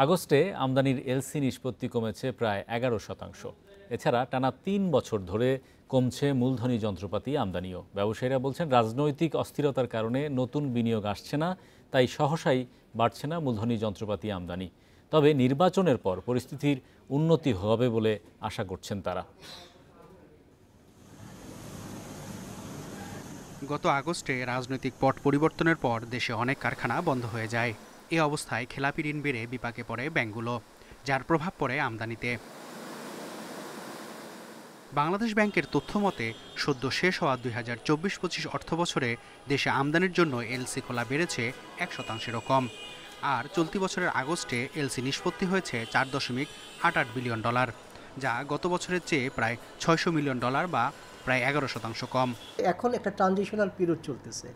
আগস্টে আমদানির এলসি নিষ্পত্তি কমেছে প্রায় 11%। এছাড়া টানা ৩ বছর ধরে কমছে মূলধনী যন্ত্রপাতি আমদানিও। ব্যবসায়ীরা বলছেন রাজনৈতিক অস্থিরতার কারণে নতুন বিনিয়োগ আসছে না, তাই সহসাই বাড়ছে না মূলধনী যন্ত্রপাতি আমদানি। তবে নির্বাচনের পর পরিস্থিতির উন্নতি হবে বলে আশা করছেন তারা। গত আগস্টে রাজনৈতিক পট পরিবর্তনের পর দেশে অনেক কারখানা বন্ধ হয়ে যায়। এ অবস্থায় খেলাপি ঋণ বেড়ে বিপাকে পড়ে ব্যাংকগুলো, যার প্রভাব পড়ে আমদানিতে। বাংলাদেশ ব্যাংকের তথ্য মতে সদ্য শেষ হওয়া 2024-25 অর্থবছরে দেশে আমদানির জন্য এলসি খোলা বেড়েছে 1%-এরও কম। আর চলতি বছরের আগস্টে এলসি নিষ্পত্তি হয়েছে $4.88 বিলিয়ন, যা গত বছরের চেয়ে প্রায় $600 মিলিয়ন বা প্রায় 11% কম। এখন একটা ট্রানজিশনাল পিরিয়ড চলতেছে।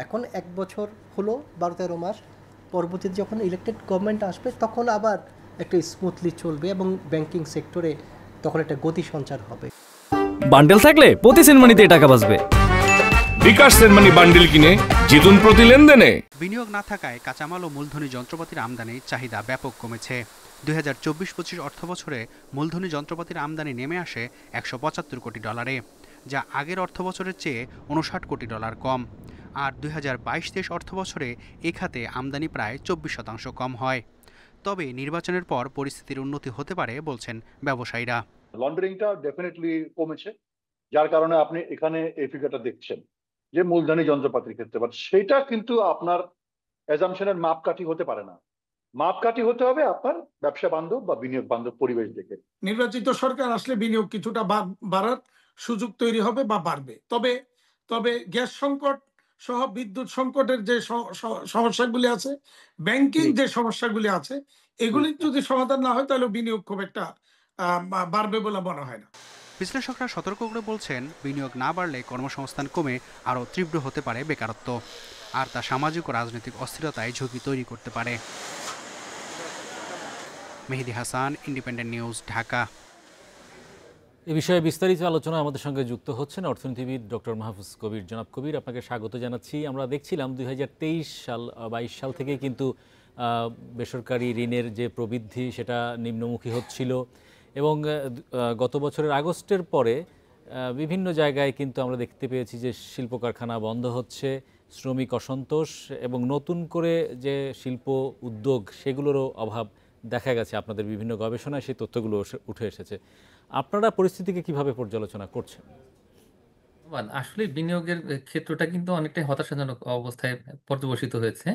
এখন 1 বছর হলো 12-13 মাস, পরবর্তীতে যখন ইলেকটেড গভর্নমেন্ট আসবে তখন আবার একটা স্মুথলি চলবে এবং ব্যাংকিং সেক্টরে তখন একটা গতি সঞ্চার হবে। বান্ডেল থাকলে প্রতি সেনমানিতে টাকা বাঁচবে। বিকাশ সেনমানি বান্ডেল কিনে জিতুন প্রতি লেনদেনে। বিনিয়োগ না থাকায় কাঁচামাল ও মূলধনী যন্ত্রপাতির আমদানির চাহিদা ব্যাপক কমেছে। 2024-25 অর্থবছরে মূলধনী যন্ত্রপাতির আমদানি নেমে আসে $175 কোটি, যা আগের অর্থবছরের চেয়ে $59 কোটি কম। আর 2022-23 অর্থবছরে এ খাতে আমদানি প্রায় 24% কম হয়। তবে নির্বাচনের পর পরিস্থিতির উন্নতি হতে পারে বলছেন ব্যবসায়ীরা। লন্ডারিংটা ডেফিনেটলি কমেছে, যার কারণে আপনি এখানে এই ফিগারটা দেখছেন যে মূলধনী যন্ত্রপাতির ক্ষেত্রে, বাট সেটা কিন্তু আপনার অ্যাজাম্পশনের মাপকাঠি হতে পারে না। মাপকাঠি হতে হবে আপনার ব্যবসা বান্ধব বা বিনিয়োগ বান্ধব পরিবেশ দেখে। নির্বাচিত সরকার আসলে বিনিয়োগ কিছুটা বাড়ার সুযোগ তৈরি হবে বা বাড়বে। তবে গ্যাস সংকট সহ বিদ্যুৎ সংকটের যে সমস্যাগুলি আছে, ব্যাংকিং যে সমস্যাগুলি আছে, এগুলি যদি সমাধান না হয় তাহলে বিনিয়োগ খুব একটা বাড়বে বলে মনে হয় না। বিশ্লেষকরা সতর্ক করে বলছেন, বিনিয়োগ না বাড়লে কর্মসংস্থান কমে আরও তীব্র হতে পারে বেকারত্ব, আর তা সামাজিক ও রাজনৈতিক অস্থিরতায় ঝুঁকি তৈরি করতে পারে। Mehedi Hasan, independent news, Dhaka. এ বিষয়ে বিস্তারিত আলোচনা আমাদের সঙ্গে যুক্ত হচ্ছেন অর্থনীতিবিদ ডক্টর মাহফুজ কবির। জনাব কবির, আপনাকে স্বাগত জানাচ্ছি। আমরা দেখছিলাম 2023-22 সাল থেকে কিন্তু বেসরকারি ঋণের যে প্রবৃদ্ধি সেটা নিম্নমুখী হচ্ছিল এবং গত বছরের আগস্টের পরে বিভিন্ন জায়গায় কিন্তু আমরা দেখতে পেয়েছি যে শিল্প কারখানা বন্ধ হচ্ছে, শ্রমিক অসন্তোষ এবং নতুন করে যে শিল্প উদ্যোগ সেগুলোরও অভাব দেখা গেছে। আপনাদের বিভিন্ন গবেষণায় সেই তথ্যগুলো উঠে এসেছে। আপনারা পরিস্থিতিকে কিভাবে পর্যালোচনা করছেন? আসলে বিনিয়োগের ক্ষেত্রটা কিন্তু অনেকটাই হতাশাজনক অবস্থায় পর্যবসিত হয়েছে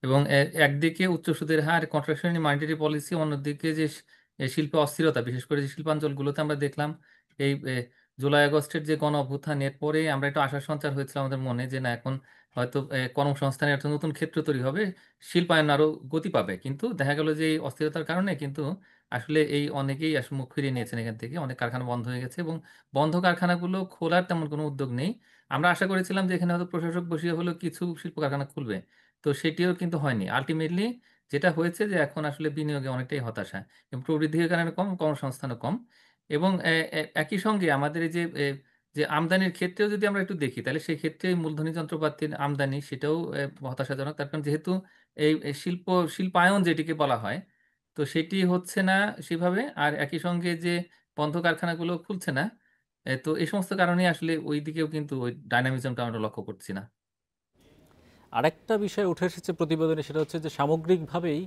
এবং একদিকে উচ্চ সুদের হার, কন্ট্রাকশনারি মনিটারি পলিসি, অন্যদিকে যে শিল্পে অস্থিরতা, বিশেষ করে যে শিল্পাঞ্চলগুলোতে আমরা দেখলাম এই জুলাই আগস্টের যে গণ অভ্যুত্থানের পরে আমরা একটু আশার সঞ্চার হয়েছিল আমাদের মনে যে না এখন হয়তো কর্মসংস্থানের একটা নতুন ক্ষেত্র তৈরি হবে, শিল্পায়ন আরও গতি পাবে। কিন্তু দেখা গেল যে এই অস্থিরতার কারণে কিন্তু আসলে এই অনেকেই আসলে মুখ ফিরিয়ে নিয়েছেন এখান থেকে, অনেক কারখানা বন্ধ হয়ে গেছে এবং বন্ধ কারখানাগুলো খোলার তেমন কোনো উদ্যোগ নেই। আমরা আশা করেছিলাম যে এখানে হয়তো প্রশাসক বসিয়ে হলেও কিছু শিল্প কারখানা খুলবে। তো সেটিও কিন্তু হয়নি। আল্টিমেটলি যেটা হয়েছে যে এখন আসলে বিনিয়োগে অনেকটাই হতাশা এবং প্রবৃদ্ধির কারণে কম, কর্মসংস্থানও কম এবং একই সঙ্গে আমাদের এই যে আমদানির ক্ষেত্রেও যদি আমরা একটু দেখি তাহলে সেক্ষেত্রে মূলধনী যন্ত্রপাতির আমদানি সেটাও হতাশাজনক। তার কারণ যেহেতু এই শিল্পায়ন যেটিকে বলা হয়, তো সেটি হচ্ছে না সেভাবে। আর একই সঙ্গে যে বন্ধ কারখানাগুলো খুলছে না। তো এই সমস্ত কারণেই আসলে ওই দিকেও কিন্তু ওই ডায়নামিজমটা আমরা লক্ষ্য করছি না। আরেকটা বিষয় উঠে এসেছে প্রতিবেদনে, সেটা হচ্ছে যে সামগ্রিকভাবেই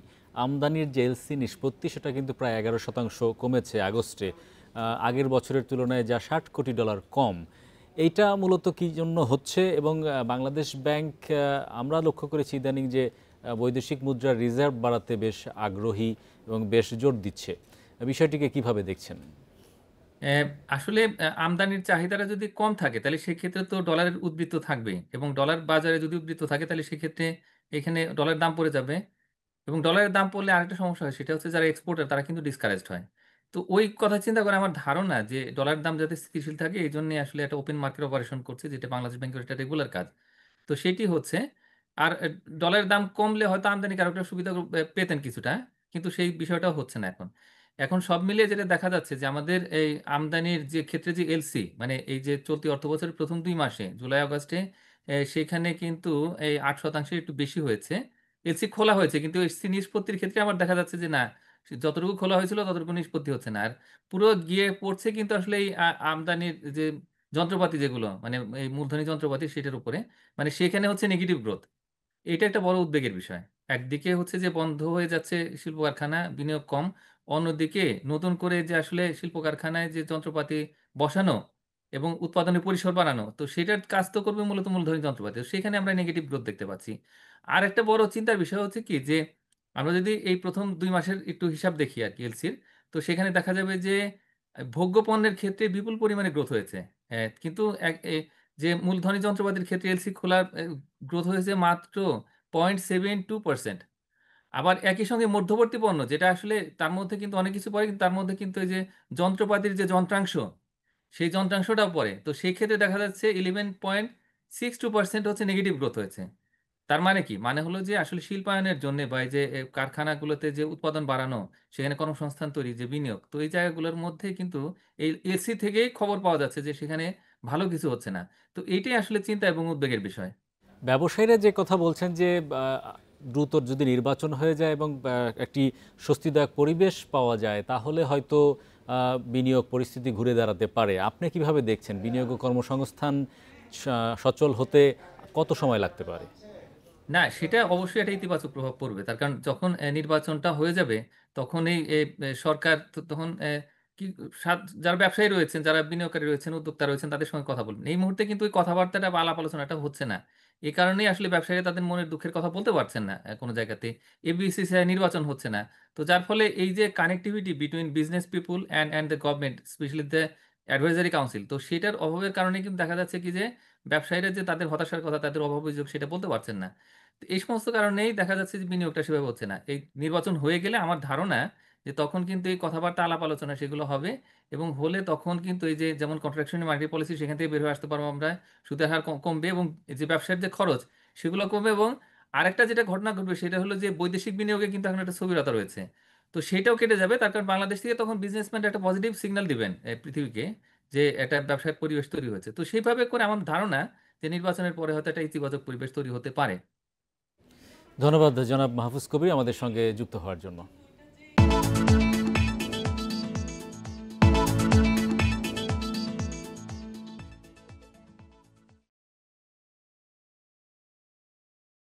আমদানির যে এলসি নিষ্পত্তি সেটা কিন্তু প্রায় 11% কমেছে আগস্টে, আগের বছরের তুলনায় যা $60 কোটি কম। এইটা মূলত কী জন্য হচ্ছে? এবং বাংলাদেশ ব্যাংক আমরা লক্ষ্য করেছি ইদানিং যে বৈদেশিক মুদ্রার রিজার্ভ বাড়াতে বেশ আগ্রহী এবং বেশ জোর দিচ্ছে। বিষয়টিকে কিভাবে দেখছেন? আসলে আমদানির চাহিদাটা যদি কম থাকে তাহলে সেক্ষেত্রে তো ডলারের উদ্বৃত্ত থাকবেই এবং ডলার বাজারে যদি উদ্বৃত্ত থাকে তাহলে সেক্ষেত্রে এখানে ডলারের দাম পড়ে যাবে এবং ডলারের দাম পড়লে আরেকটা সমস্যা হয়, সেটা হচ্ছে যারা এক্সপোর্টার তারা কিন্তু ডিসকারেজড হয়। তো ওই কথা চিন্তা করে আমার ধারণা যে ডলারের দাম যাতে স্থিতিশীল থাকে এই জন্যে আসলে একটা ওপেন মার্কেট অপারেশন করছে, যেটা বাংলাদেশ ব্যাংকের একটা রেগুলার কাজ। তো সেটি হচ্ছে। আর ডলারের দাম কমলে হয়তো আমদানিকারকরা সুবিধা পেতেন কিছুটা, কিন্তু সেই বিষয়টাও হচ্ছে না এখন। এখন সব মিলিয়ে যেটা দেখা যাচ্ছে যে আমাদের এই আমদানির যে ক্ষেত্রে যে এলসি, মানে এই যে চলতি অর্থবছরের প্রথম 2 মাসে জুলাই আগস্টে সেখানে কিন্তু এই 8% একটু বেশি হয়েছে এলসি খোলা হয়েছে, কিন্তু এলসি নিষ্পত্তির ক্ষেত্রে আমার দেখা যাচ্ছে যে না, যতটুকু খোলা হয়েছিল ততটুকু নিষ্পত্তি হচ্ছে না। আর পুরো গিয়ে পড়ছে কিন্তু আসলে এই আমদানির যে যন্ত্রপাতি যেগুলো, মানে এই মূলধনী যন্ত্রপাতি, সেটার উপরে, মানে সেখানে হচ্ছে নেগেটিভ গ্রোথ। এটা একটা বড় উদ্বেগের বিষয়। একদিকে হচ্ছে যে বন্ধ হয়ে যাচ্ছে শিল্প কারখানা, বিনিয়োগ কম, অন্যদিকে নতুন করে যে আসলে শিল্প কারখানায় যে যন্ত্রপাতি বসানো এবং উৎপাদনের পরিসর বাড়ানো, তো সেটার কাজ তো করবে মূলত মূলধনী যন্ত্রপাতি, তো সেখানে আমরা নেগেটিভ গ্রোথ দেখতে পাচ্ছি। আর একটা বড় চিন্তার বিষয় হচ্ছে কি, যে আমরা যদি এই প্রথম 2 মাসের একটু হিসাব দেখি আর কি এলসির, তো সেখানে দেখা যাবে যে ভোগ্য পণ্যের ক্ষেত্রে বিপুল পরিমাণে গ্রোথ হয়েছে। কিন্তু যে মূলধনী যন্ত্রপাতির ক্ষেত্রে এলসি খোলার গ্রোথ হয়েছে মাত্র 0.72%। আবার একই সঙ্গে মধ্যবর্তী পণ্য, যেটা আসলে তার মধ্যে কিন্তু অনেক কিছু পড়ে, কিন্তু তার মধ্যে কিন্তু এই যে যন্ত্রপাতির যে যন্ত্রাংশ, সেই যন্ত্রাংশটাও পড়ে, তো সেই ক্ষেত্রে দেখা যাচ্ছে 11.62% হচ্ছে নেগেটিভ গ্রোথ হয়েছে। তার মানে কি, মানে হলো যে আসলে শিল্পায়নের জন্য বা এই যে কারখানাগুলোতে যে উৎপাদন বাড়ানো, সেখানে কর্মসংস্থান তৈরি, যে বিনিয়োগ, তো এই জায়গাগুলোর মধ্যে কিন্তু এই এলসি থেকেই খবর পাওয়া যাচ্ছে যে সেখানে ভালো কিছু হচ্ছে না। তো এইটাই আসলে চিন্তা এবং উদ্বেগের বিষয়। ব্যবসায়ীরা যে কথা বলছেন যে দ্রুত যদি নির্বাচন হয়ে যায় এবং একটি স্বস্তিদায়ক পরিবেশ পাওয়া যায়, তাহলে হয়তো বিনিয়োগ পরিস্থিতি ঘুরে দাঁড়াতে পারে। আপনি কিভাবে দেখছেন বিনিয়োগ ও কর্মসংস্থান সচল হতে কত সময় লাগতে পারে? না, সেটা অবশ্যই একটা ইতিবাচক প্রভাব পড়বে। তার কারণ যখন নির্বাচনটা হয়ে যাবে, তখন এই সরকার তখন কি যারা ব্যবসায়ী রয়েছেন, যারা বিনিয়োগকারী রয়েছেন, উদ্যোক্তা রয়েছেন, তাদের সঙ্গে কথা বলবেন। এই মুহূর্তে কিন্তু ওই কথাবার্তাটা বা আলাপ আলোচনাটা হচ্ছে না। এই কারণেই আসলে ব্যবসায়ীরা তাদের মনের দুঃখের কথা বলতে পারছেন না কোনো জায়গাতে। এফবিসিসিআই নির্বাচন হচ্ছে না। তো যার ফলে এই যে connectivity between business people and the government, specially the advisory council, তো সেটার অভাবের কারণে কিন্তু দেখা যাচ্ছে কি, যে ব্যবসায়ীরা যে তাদের হতাশার কথা, তাদের অভাব অভিযোগ, সেটা বলতে পারছেন না। তো এই সমস্ত কারণেই দেখা যাচ্ছে যে বিনিয়োগটা সেভাবে হচ্ছে না। এই নির্বাচন হয়ে গেলে আমার ধারণা যে তখন কিন্তু এই কথাবার্তা, আলাপ আলোচনা সেগুলো হবে, এবং হলে তখন কিন্তু এই যে যেমন কন্ট্রাকশনাল মার্কেট পলিসি, সেখান থেকে বের হয়ে আসতে পারবো আমরা, সুদের হার কমবে, এবং এই যে ব্যবসার যে খরচ, সেগুলো কমবে। এবং আরেকটা যেটা ঘটনা ঘটবে, সেটা হলো যে বৈদেশিক বিনিয়োগে কিন্তু এখন একটা স্থবিরতা রয়েছে, তো সেটাও কেটে যাবে। তার কারণ বাংলাদেশ থেকে তখন বিজনেসম্যান একটা পজিটিভ সিগন্যাল দিবেন পৃথিবীকে, যে একটা ব্যবসায়িক পরিবেশ তৈরি হয়েছে। তো সেইভাবে করে আমার ধারণা যে নির্বাচনের পরে হয়তো একটা ইতিবাচক পরিবেশ তৈরি হতে পারে। ধন্যবাদ জনাব মাহফুজ কবির আমাদের সঙ্গে যুক্ত হওয়ার জন্য।